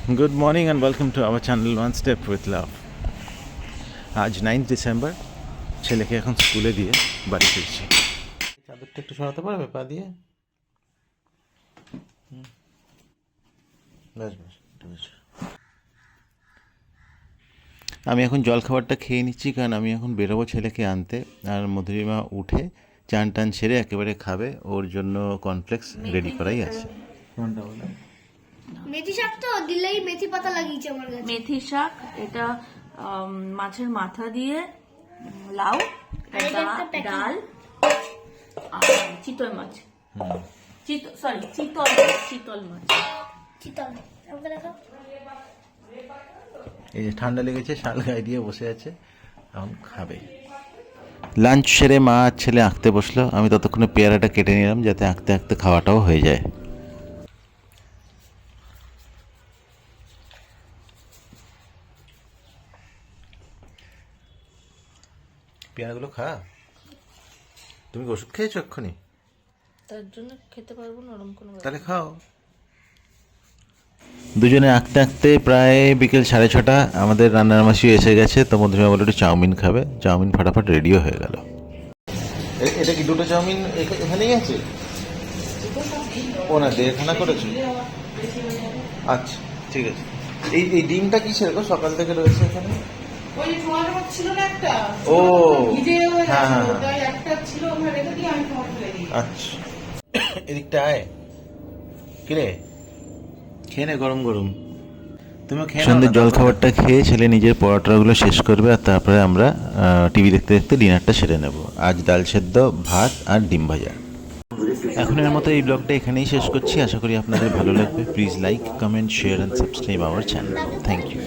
Good morning and welcome to our channel One Step with Love. আজ 9th December, ছেলেকে এখন স্কুলে দিয়ে বাড়ি ফিরছি। চাদরটা একটু সরাতে পারবে পা দিয়ে? বেশ বেশ বেশ। আমি এখন জলখাবারটা খেয়ে নিচ্ছি, কারণ আমি এখন বেরোবো ছেলেকে আনতে। আর মধুরিমা উঠে চান টান সেরে একেবারে খাবে, ওর জন্য কর্নফ্লেক্স রেডি করাই আছে। কোনটা বলো? মেথি শাক তো দিলেই মেথি পাতা লাগিয়েছে আমার কাছে। মেথি শাক, এটা মাছের মাথা দিয়ে লাউ, ডাল আর চিতল মাছ। চিতল মাছ। চিতল আমাকে দেখো। এই যে ঠান্ডা লেগেছে, শাল গায়ে দিয়ে বসে আছে, এখন খাবে। লাঞ্চ সেরে মা আর ছেলে আঁকতে বসলো। আমি ততক্ষণে পেয়ারাটা কেটে নিলাম, যাতে আঁকতে আঁকতে খাওয়াটাও হয়ে যায়। পেয়ারাগুলো খা। তুমি ওষুধ খেয়েছো এক্ষুনি? তার জন্য খেতে পারবো না, ওরকম কোনো। তাহলে খাও। দুজনে আঁকতে আঁকতে প্রায় বিকেল 6:30। আমাদের রান্নার মাসি এসে গেছে, তো মধ্যে বলে একটু চাউমিন খাবে। চাউমিন ফাটাফাট রেডিও হয়ে গেল। এটা কি দুটো চাউমিন এখানেই আছে? ও না, 1.5খানা করেছো? আচ্ছা ঠিক আছে। এই ডিমটা কিসের গো, সকাল থেকে রয়েছে এখানে? ওই টমেটো ছিল না একটা, ও ভিজে হয়ে হ্যাঁ গেছে, হ্যাঁ ওটাই একটা ছিল, ওখানে রেখে দিয়ে আমি টমেটো ফেলে দিই। আচ্ছা, এদিকটা আয়। কিরে খেয়ে নে গরম গরম। তুমি সন্ধ্যের জলখাবারটা খেয়ে ছেলে নিজের পরোটাগুলো শেষ করবে, আর তারপরে আমরা টিভি দেখতে দেখতে ডিনারটা সেরে নেব। আজ ডাল সেদ্ধ, ভাত আর ডিম ভাজা। এখনের মতো এই ব্লগটা এখানেই শেষ করছি। আশা করি আপনাদের ভালো লাগবে। Please like, comment, share and subscribe our channel. Thank you.